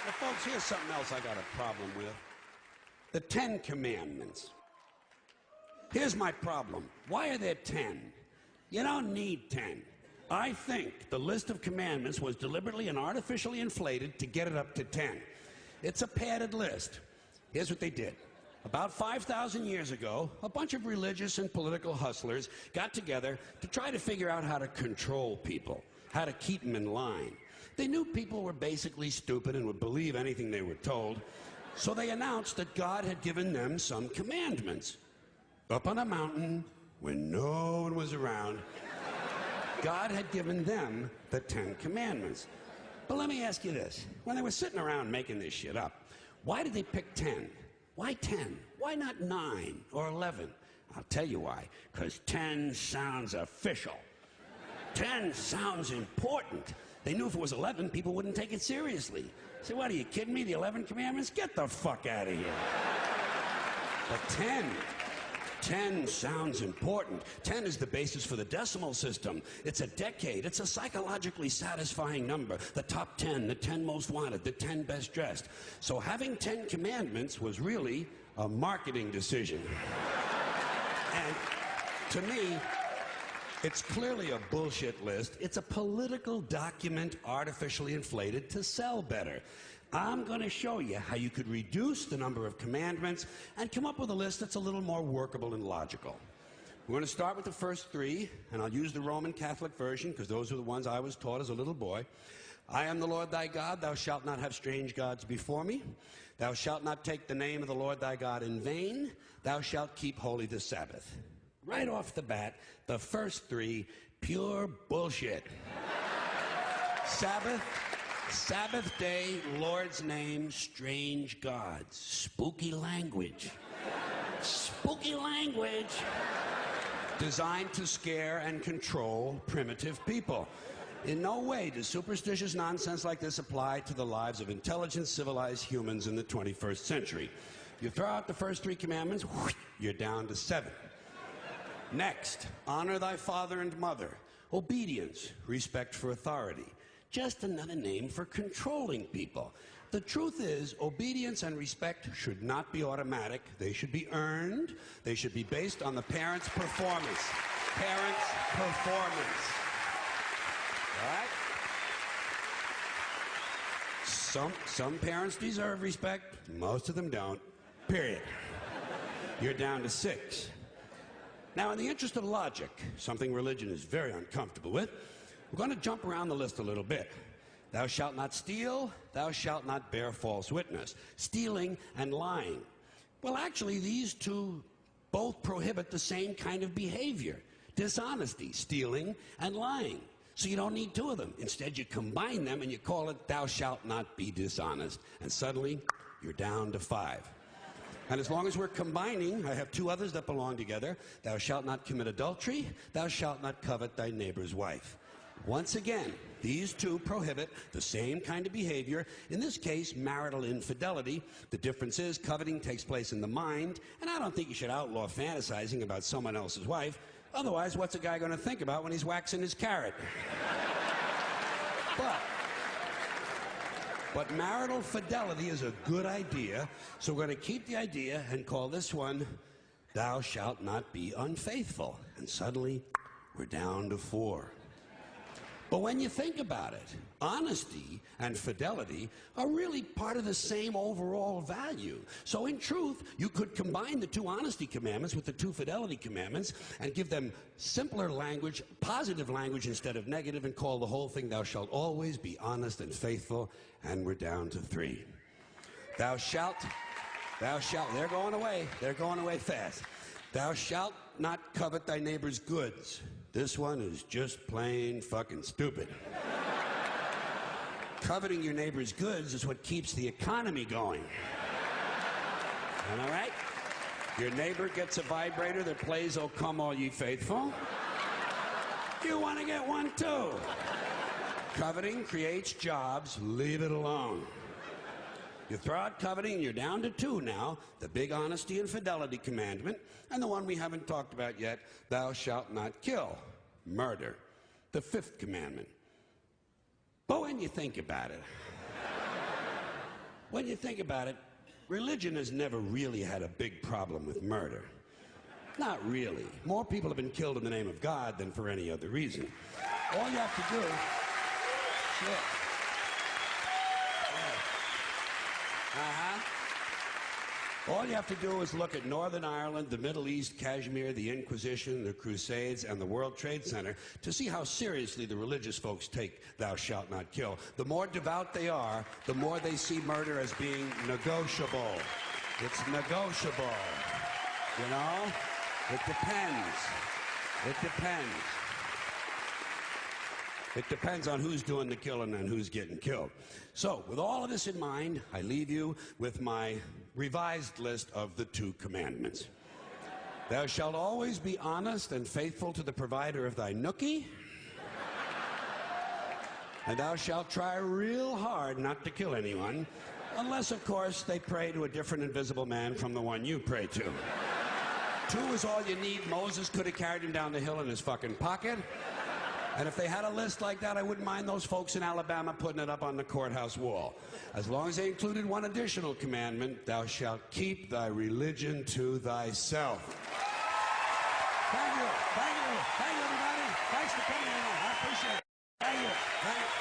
Now, folks, here's something else I got a problem with. The 10 Commandments. Here's my problem. Why are there 10? You don't need 10. I think the list of commandments was deliberately and artificially inflated to get it up to 10. It's a padded list. Here's what they did. About 5,000 years ago, a bunch of religious and political hustlers got together to try to figure out how to control people, how to keep them in line. They knew people were basically stupid and would believe anything they were told, so they announced that God had given them some commandments. Up on a mountain, when no one was around, God had given them the 10 Commandments. But let me ask you this. When they were sitting around making this shit up, why did they pick 10? Why 10? Why not 9 or 11? I'll tell you why. Because 10 sounds official. 10 sounds important. They knew if it was 11, people wouldn't take it seriously. Say, what, are you kidding me? The 11 Commandments? Get the fuck out of here. But 10 sounds important. 10 is the basis for the decimal system. It's a decade. It's a psychologically satisfying number. The top 10, the 10 most wanted, the 10 best dressed. So having 10 commandments was really a marketing decision. And to me, it's clearly a bullshit list. It's a political document artificially inflated to sell better. I'm going to show you how you could reduce the number of commandments and come up with a list that's a little more workable and logical. We're going to start with the first 3, and I'll use the Roman Catholic version because those are the ones I was taught as a little boy. I am the Lord thy God. Thou shalt not have strange gods before me. Thou shalt not take the name of the Lord thy God in vain. Thou shalt keep holy the Sabbath. Right off the bat, the first 3, pure bullshit. Sabbath day, Lord's name, strange gods. Spooky language. Spooky language. Designed to scare and control primitive people. In no way does superstitious nonsense like this apply to the lives of intelligent, civilized humans in the 21st century. You throw out the first 3 commandments, you're down to 7. Next, honor thy father and mother. Obedience, respect for authority. Just another name for controlling people. The truth is, obedience and respect should not be automatic. They should be earned. They should be based on the parent's performance. Parent's performance. All right? Some parents deserve respect. Most of them don't. Period. You're down to 6. Now, in the interest of logic, something religion is very uncomfortable with, we're going to jump around the list a little bit. Thou shalt not steal. Thou shalt not bear false witness. Stealing and lying. Well, actually, these 2 both prohibit the same kind of behavior. Dishonesty, stealing, and lying. So you don't need 2 of them. Instead, you combine them and you call it thou shalt not be dishonest. And suddenly, you're down to 5. And as long as we're combining, I have 2 others that belong together. Thou shalt not commit adultery. Thou shalt not covet thy neighbor's wife. Once again, these 2 prohibit the same kind of behavior, in this case, marital infidelity. The difference is coveting takes place in the mind, and I don't think you should outlaw fantasizing about someone else's wife. Otherwise, what's a guy going to think about when he's waxing his carrot? But marital fidelity is a good idea, so we're going to keep the idea and call this one, thou shalt not be unfaithful. And suddenly, we're down to 4. But when you think about it, honesty and fidelity are really part of the same overall value. So in truth, you could combine the 2 honesty commandments with the 2 fidelity commandments and give them simpler language, positive language instead of negative, and call the whole thing, thou shalt always be honest and faithful, and we're down to 3. Thou shalt, they're going away fast. Thou shalt not covet thy neighbor's goods. This one is just plain fucking stupid. Coveting your neighbor's goods is what keeps the economy going. Am I right? Your neighbor gets a vibrator that plays "O Come All Ye Faithful." You want to get one too. Coveting creates jobs. Leave it alone. You throw out coveting, you're down to 2 now, the big honesty and fidelity commandment, and the one we haven't talked about yet, thou shalt not kill, murder, the 5th commandment. But when you think about it, when you think about it, religion has never really had a big problem with murder. Not really. More people have been killed in the name of God than for any other reason. All you have to do... Shit. All you have to do is look at Northern Ireland, the Middle East, Kashmir, the Inquisition, the Crusades, and the World Trade Center to see how seriously the religious folks take thou shalt not kill. The more devout they are, the more they see murder as being negotiable. It's negotiable. You know? It depends. It depends. It depends on who's doing the killing and who's getting killed. So, with all of this in mind, I leave you with my revised list of the 2 commandments. Thou shalt always be honest and faithful to the provider of thy nookie. And thou shalt try real hard not to kill anyone, unless, of course, they pray to a different invisible man from the one you pray to. 2 is all you need. Moses could have carried him down the hill in his fucking pocket. And if they had a list like that, I wouldn't mind those folks in Alabama putting it up on the courthouse wall. As long as they included one additional commandment, thou shalt keep thy religion to thyself. Thank you. Thank you. Thank you, everybody. Thanks for coming in. I appreciate it. Thank you. Thank you.